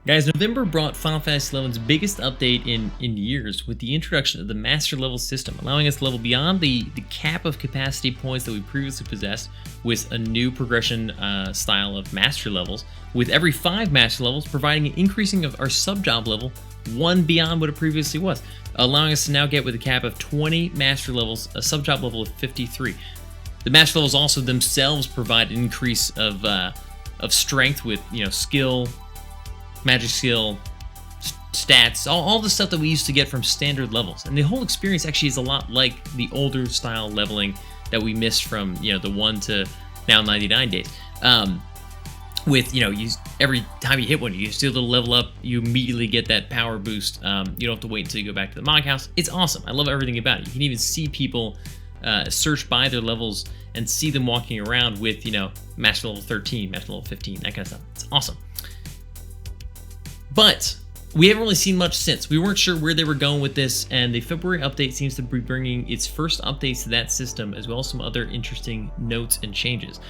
Guys, November brought Final Fantasy XI's biggest update in years with the introduction of the Master Level system, allowing us to level beyond the cap of capacity points that we previously possessed with a new progression style of Master Levels, with every 5 Master Levels providing an increasing of our sub-job level 1 beyond what it previously was, allowing us to now get with a cap of 20 Master Levels, a sub-job level of 53. The Master Levels also themselves provide an increase of strength with, skill, magic skill, stats, all the stuff that we used to get from standard levels. And the whole experience actually is a lot like the older style leveling that we missed from, the 1 to now 99 days. With, every time you hit one, you just do a little level up, you immediately get that power boost. You don't have to wait until you go back to the Mog House. It's awesome. I love everything about it. You can even see people search by their levels and see them walking around with, Master Level 13, Master Level 15, that kind of stuff. It's awesome. But we haven't really seen much since. We weren't sure where they were going with this, and the February update seems to be bringing its first updates to that system, as well as some other interesting notes and changes.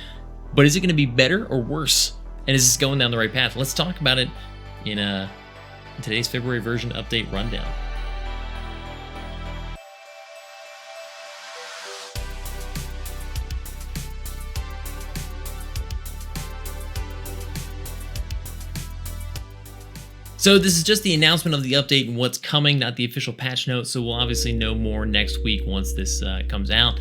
But is it going to be better or worse? And is this going down the right path? Let's talk about it in today's February version update rundown. So this is just the announcement of the update and what's coming, not the official patch note, so we'll obviously know more next week once this comes out.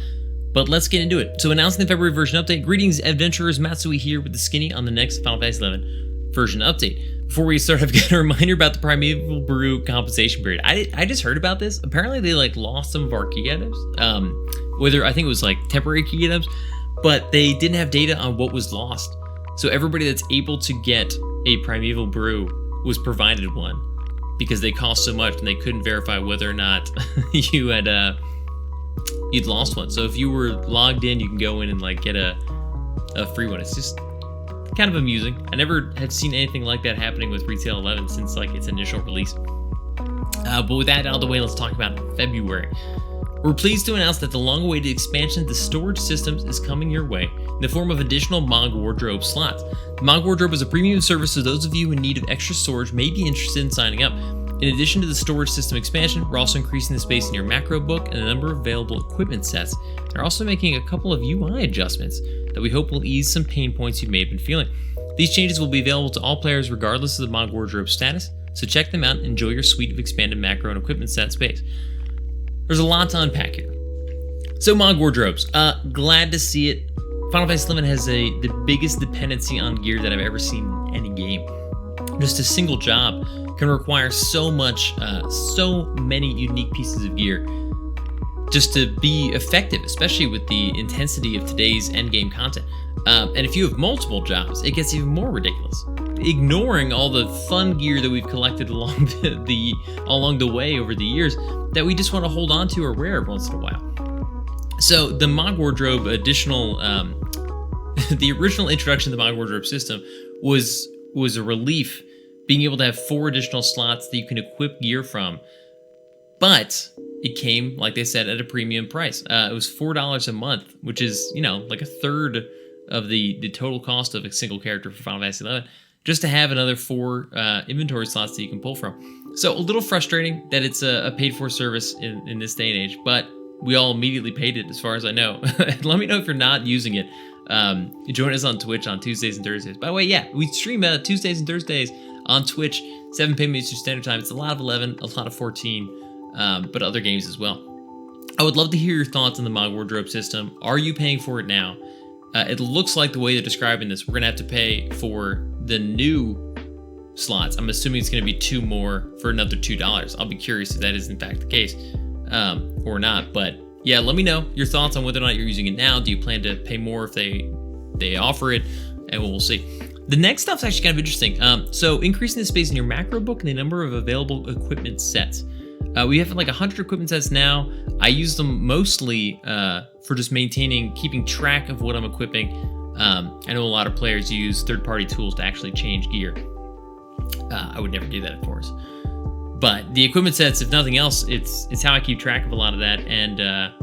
But let's get into it. So announcing the February version update, greetings adventurers, Matsui here with the skinny on the next Final Fantasy XI version update. Before we start, I've got a reminder about the Primeval Brew compensation period. I just heard about this. Apparently they lost some of our key items. Whether I think it was temporary key items, but they didn't have data on what was lost. So everybody that's able to get a Primeval Brew was provided one because they cost so much and they couldn't verify whether or not you had you'd lost one. So if you were logged in, you can go in and get a free one. It's just kind of amusing. I never had seen anything like that happening with Retail 11 since its initial release. But with that out of the way, let's talk about February. We're pleased to announce that the long-awaited expansion to storage systems is coming your way in the form of additional Mog Wardrobe slots. The Mog Wardrobe is a premium service, so those of you in need of extra storage may be interested in signing up. In addition to the storage system expansion, we're also increasing the space in your macro book and the number of available equipment sets. They're also making a couple of UI adjustments that we hope will ease some pain points you may have been feeling. These changes will be available to all players regardless of the Mog Wardrobe status, so check them out and enjoy your suite of expanded macro and equipment set space. There's a lot to unpack here. So Mog Wardrobes, glad to see it. Final Fantasy XI has the biggest dependency on gear that I've ever seen in any game. Just a single job can require so many unique pieces of gear just to be effective, especially with the intensity of today's endgame content. And if you have multiple jobs, it gets even more ridiculous. Ignoring all the fun gear that we've collected along the way over the years that we just want to hold on to or wear every once in a while. So the Mog Wardrobe additional, the original introduction to the Mog Wardrobe system was a relief, being able to have 4 additional slots that you can equip gear from. But it came, like they said, at a premium price. It was $4 a month, which is, a third of the total cost of a single character for Final Fantasy XI, just to have another 4 inventory slots that you can pull from. So a little frustrating that it's a paid-for service in this day and age, but we all immediately paid it as far as I know. Let me know if you're not using it. Join us on Twitch on Tuesdays and Thursdays. By the way, yeah, we stream Tuesdays and Thursdays on Twitch, 7 p.m. Eastern Standard Time. It's a lot of 11, a lot of 14, but other games as well. I would love to hear your thoughts on the Mog Wardrobe system. Are you paying for it now? It looks like the way they're describing this, we're going to have to pay for the new slots. I'm assuming it's going to be 2 more for another $2. I'll be curious if that is in fact the case or not. But yeah, let me know your thoughts on whether or not you're using it now. Do you plan to pay more if they offer it? And we'll see. The next stuff's actually kind of interesting. So increasing the space in your macro book and the number of available equipment sets. We have 100 equipment sets now. I use them mostly for just keeping track of what I'm equipping. I know a lot of players use third-party tools to actually change gear. I would never do that, of course. But the equipment sets, if nothing else, it's how I keep track of a lot of that. And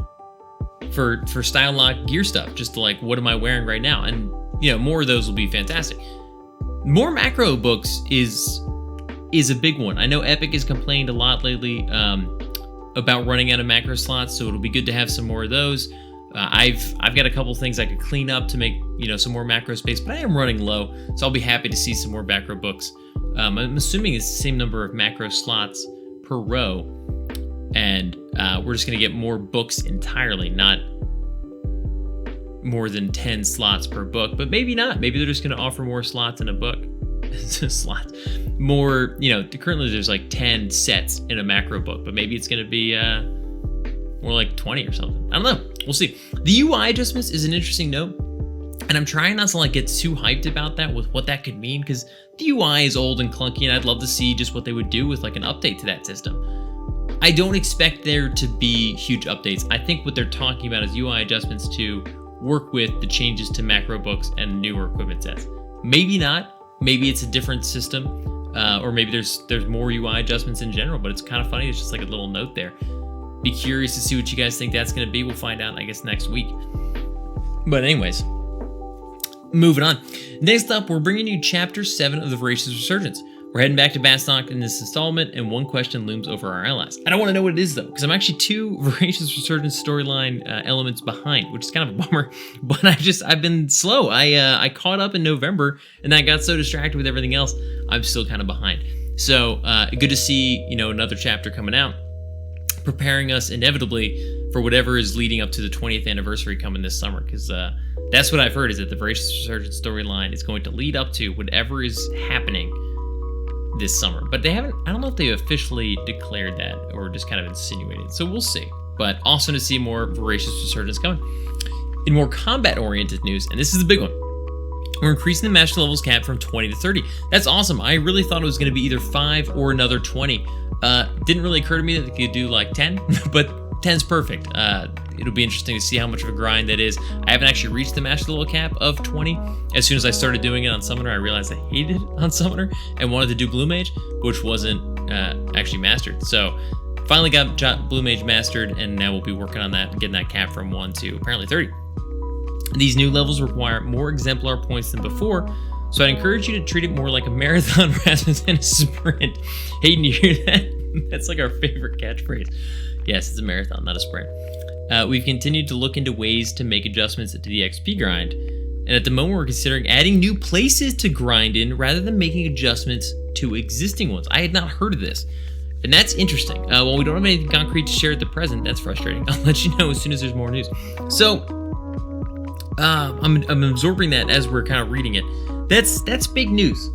for style lock gear stuff, just what am I wearing right now? And more of those will be fantastic. More macro books is is a big one. I know Epic has complained a lot lately about running out of macro slots, so it'll be good to have some more of those. I've got a couple things I could clean up to make some more macro space, but I am running low, so I'll be happy to see some more macro books. I'm assuming it's the same number of macro slots per row, and we're just going to get more books entirely, not more than 10 slots per book, but maybe not. Maybe they're just going to offer more slots in a book. Slots. More, currently there's like 10 sets in a macro book, but maybe it's going to be more like 20 or something. I don't know. We'll see. The UI adjustments is an interesting note, and I'm trying not to get too hyped about that with what that could mean, because the UI is old and clunky, and I'd love to see just what they would do with an update to that system. I don't expect there to be huge updates. I think what they're talking about is UI adjustments to work with the changes to macro books and newer equipment sets. Maybe not. Maybe it's a different system, or maybe there's more UI adjustments in general, but it's kind of funny. It's just a little note there. Be curious to see what you guys think that's going to be. We'll find out, I guess, next week. But anyways, moving on. Next up, we're bringing you Chapter 7 of the Voracious Resurgence. We're heading back to Bastok in this installment, and one question looms over our allies. I don't want to know what it is, though, because I'm actually 2 Voracious Resurgence storyline elements behind, which is kind of a bummer, but I've been slow. I caught up in November, and I got so distracted with everything else, I'm still kind of behind. So, good to see, another chapter coming out, preparing us inevitably for whatever is leading up to the 20th anniversary coming this summer, because that's what I've heard, is that the Voracious Resurgence storyline is going to lead up to whatever is happening this summer. But they haven't, I don't know if they officially declared that or just kind of insinuated, so we'll see. But awesome to see more Voracious Resurgence coming. In more combat-oriented news, and this is the big one, we're increasing the master levels cap from 20 to 30. That's awesome. I really thought it was going to be either 5 or another 20. Didn't really occur to me that they could do 10, but 10's perfect. It'll be interesting to see how much of a grind that is. I haven't actually reached the master level cap of 20. As soon as I started doing it on Summoner, I realized I hated it on Summoner and wanted to do Blue Mage, which wasn't actually mastered. So finally got Blue Mage mastered, and now we'll be working on that and getting that cap from 1 to apparently 30. These new levels require more exemplar points than before, so I'd encourage you to treat it more like a marathon rather than a sprint. Hayden, you hear that? That's our favorite catchphrase. Yes, it's a marathon, not a sprint. We've continued to look into ways to make adjustments to the XP grind, and at the moment we're considering adding new places to grind in rather than making adjustments to existing ones. I had not heard of this, and that's interesting. While we don't have anything concrete to share at the present, that's frustrating. I'll let you know as soon as there's more news. So, I'm absorbing that as we're kind of reading it. That's big news,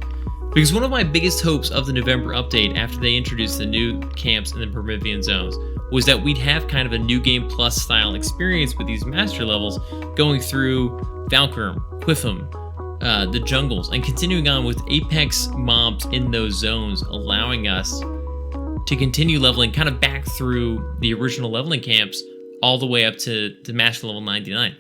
because one of my biggest hopes of the November update after they introduced the new camps in the Promethean zones was that we'd have kind of a new game plus style experience with these master levels, going through Valkyrie, Quiffum, the jungles, and continuing on with Apex mobs in those zones, allowing us to continue leveling kind of back through the original leveling camps all the way up to master level 99.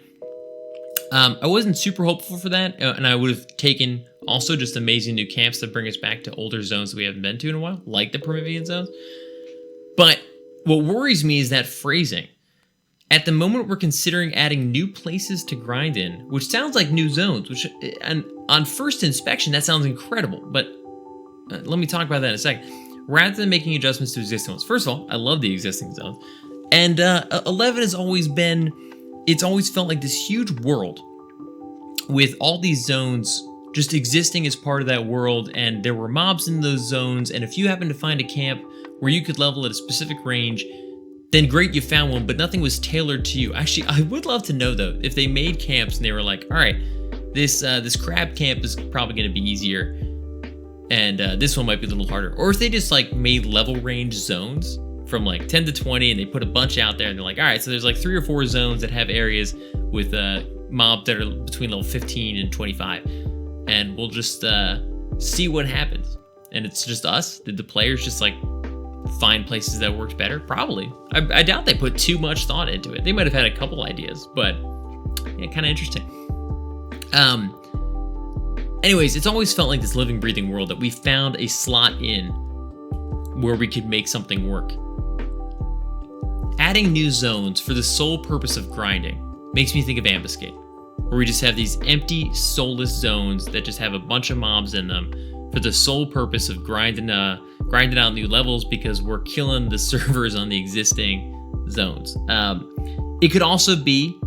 I wasn't super hopeful for that, and I would have taken also just amazing new camps that bring us back to older zones that we haven't been to in a while, like the Promethean zones. But what worries me is that phrasing. At the moment, we're considering adding new places to grind in, which sounds like new zones, which, and on first inspection, that sounds incredible, but let me talk about that in a second. Rather than making adjustments to existing ones. First of all, I love the existing zones, and 11 has always been, it's always felt like this huge world with all these zones just existing as part of that world, and there were mobs in those zones, and if you happen to find a camp where you could level at a specific range, then great, you found one, but nothing was tailored to you. Actually, I would love to know, though, if they made camps and they were like, all right, this crab camp is probably going to be easier, and this one might be a little harder. Or if they just made level range zones from 10 to 20, and they put a bunch out there, and they're like, all right, so there's 3 or 4 zones that have areas with mobs that are between level 15 and 25, and we'll just see what happens. And it's just us? Did the players just find places that worked better? Probably. I doubt they put too much thought into it. They might have had a couple ideas, but yeah, kind of interesting. Anyways, it's always felt like this living, breathing world that we found a slot in where we could make something work. Adding new zones for the sole purpose of grinding makes me think of Ambuscade, where we just have these empty, soulless zones that just have a bunch of mobs in them for the sole purpose of grinding out new levels because we're killing the servers on the existing zones. It could also be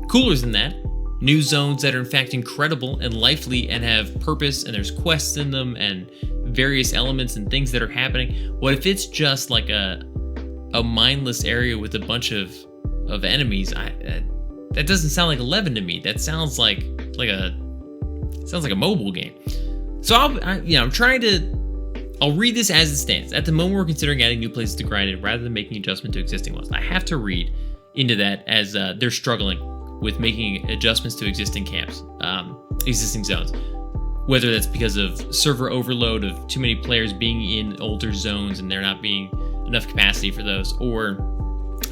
cooler than that. New zones that are in fact incredible and lively and have purpose, and there's quests in them and various elements and things that are happening. What if it's just like a mindless area with a bunch of enemies? That doesn't sound like 11 to me. That sounds like a mobile game. So I'll read this as it stands. At the moment, we're considering adding new places to grind in rather than making adjustment to existing ones. I have to read into that as they're struggling with making adjustments to existing camps, existing zones. Whether that's because of server overload of too many players being in older zones and there not being enough capacity for those, or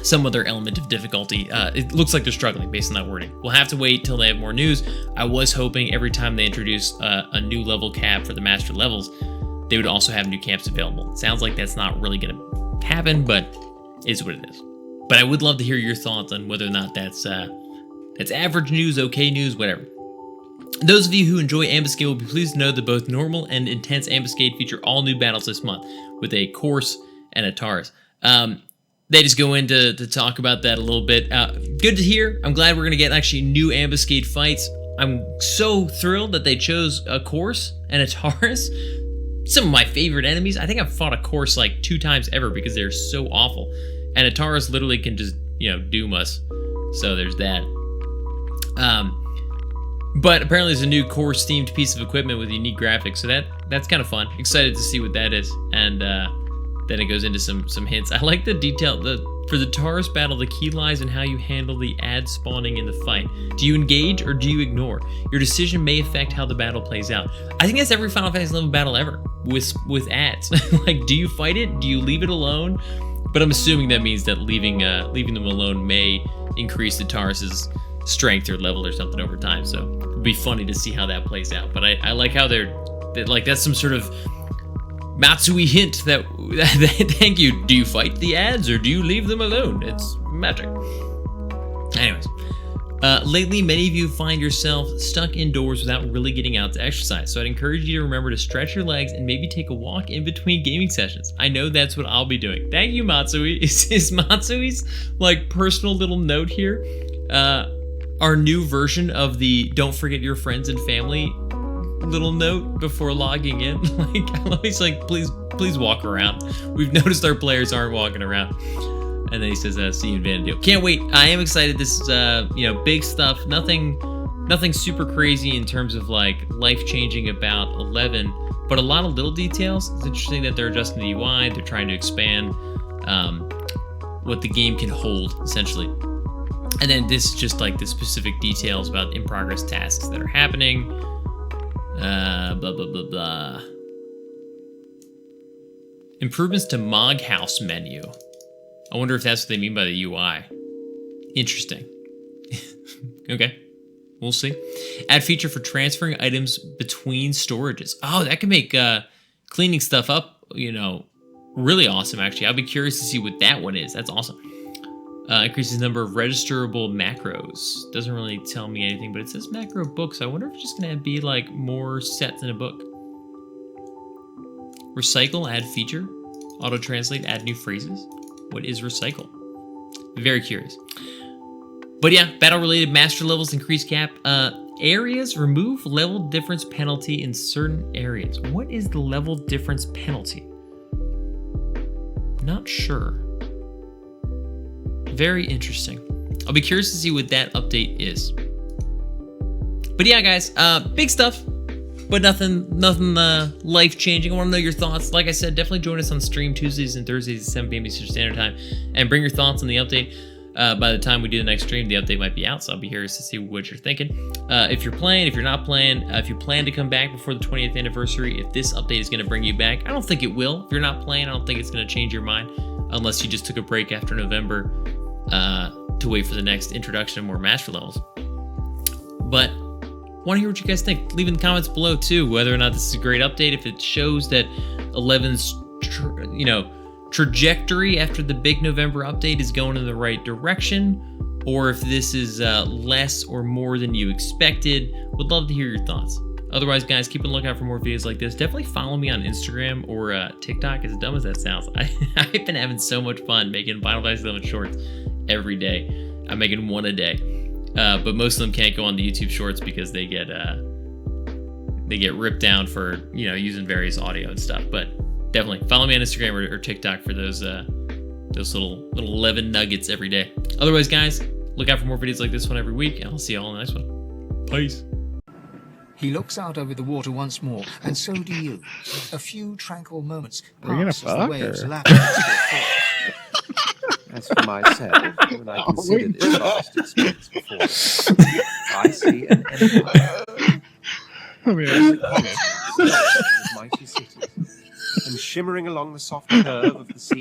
some other element of difficulty. It looks like they're struggling based on that wording. We'll have to wait till they have more news. I was hoping every time they introduce a new level cap for the master levels, they would also have new camps available. It sounds like that's not really going to happen, but it's what it is. But I would love to hear your thoughts on whether or not that's average news, okay news, whatever. Those of you who enjoy Ambuscade will be pleased to know that both normal and intense Ambuscade feature all new battles this month, with a course and a Taurus. They just go in to talk about that a little bit. Good to hear. I'm glad we're going to get actually new Ambuscade fights. I'm so thrilled that they chose a course and a Taurus. Some of my favorite enemies. I think I've fought a course like 2 times ever because they're so awful. And a Taurus literally can just, doom us. So there's that. But apparently there's a new course-themed piece of equipment with unique graphics, so that's kind of fun. Excited to see what that is, and then it goes into some hints. I like the detail. For the Taurus battle, the key lies in how you handle the ad spawning in the fight. Do you engage or do you ignore? Your decision may affect how the battle plays out. I think that's every Final Fantasy level battle ever with ads. Like, do you fight it? Do you leave it alone? But I'm assuming that means that leaving them alone may increase the Taurus's strength or level or something over time. So it'd be funny to see how that plays out. But I like how they're like, that's some sort of Matsui hint that thank you. Do you fight the ads or do you leave them alone? It's magic. Anyways, lately many of you find yourself stuck indoors without really getting out to exercise. So I'd encourage you to remember to stretch your legs and maybe take a walk in between gaming sessions. I know that's what I'll be doing. Thank you, Matsui. Is Matsui's like personal little note here our new version of the don't forget your friends and family little note before logging in? Like, I'm always like, please walk around. We've noticed our players aren't walking around. And then he says, see you in Vanadale. Can't wait. I am excited. This is big stuff. Nothing super crazy in terms of like life-changing about 11, but a lot of little details. It's interesting that they're adjusting the UI. They're trying to expand what the game can hold, essentially. And then this is just like the specific details about in-progress tasks that are happening. Blah, blah, blah, blah. Improvements to Mog House menu. I wonder if that's what they mean by the UI. Interesting. Okay, we'll see. Add feature for transferring items between storages. Oh, that can make cleaning stuff up, really awesome, actually. I'll be curious to see what that one is. That's awesome. Increases the number of registerable macros. Doesn't really tell me anything, but it says macro books. I wonder if it's just going to be like more sets in a book. Recycle, add feature. Auto-translate, add new phrases. What is recycle? Very curious. But yeah, battle-related master levels increase cap. Areas, remove level difference penalty in certain areas. What is the level difference penalty? Not sure. Very interesting. I'll be curious to see what that update is. But yeah, guys, big stuff, but nothing life-changing. I want to know your thoughts. Like I said, definitely join us on stream Tuesdays and Thursdays at 7 p.m. Eastern Standard Time, and bring your thoughts on the update. By the time we do the next stream, the update might be out, so I'll be curious to see what you're thinking. If you're playing, if you're not playing, if you plan to come back before the 20th anniversary, if this update is going to bring you back, I don't think it will. If you're not playing, I don't think it's going to change your mind, unless you just took a break after November to wait for the next introduction of more master levels. But want to hear what you guys think. Leave in the comments below too whether or not this is a great update, if it shows that 11's trajectory after the big November update is going in the right direction, or if this is less or more than you expected. Would love to hear your thoughts. Otherwise, guys, keep a lookout for more videos like this. Definitely follow me on Instagram or TikTok, as dumb as that sounds. I've been having so much fun making Final Fantasy 11 shorts every day. I'm making one a day. But most of them can't go on the YouTube shorts because they get ripped down for, you know, using various audio and stuff. But definitely follow me on Instagram or TikTok for those little 11 nuggets every day. Otherwise, guys, look out for more videos like this one every week, and I'll see you all in the next one. Peace. He looks out over the water once more, and so do you. A few tranquil moments We're pass as the gonna waves fuck lap into their As for myself, when I consider this vast expanse before us, I see an empire. I mean, With mighty cities, and shimmering along the soft curve of the sea.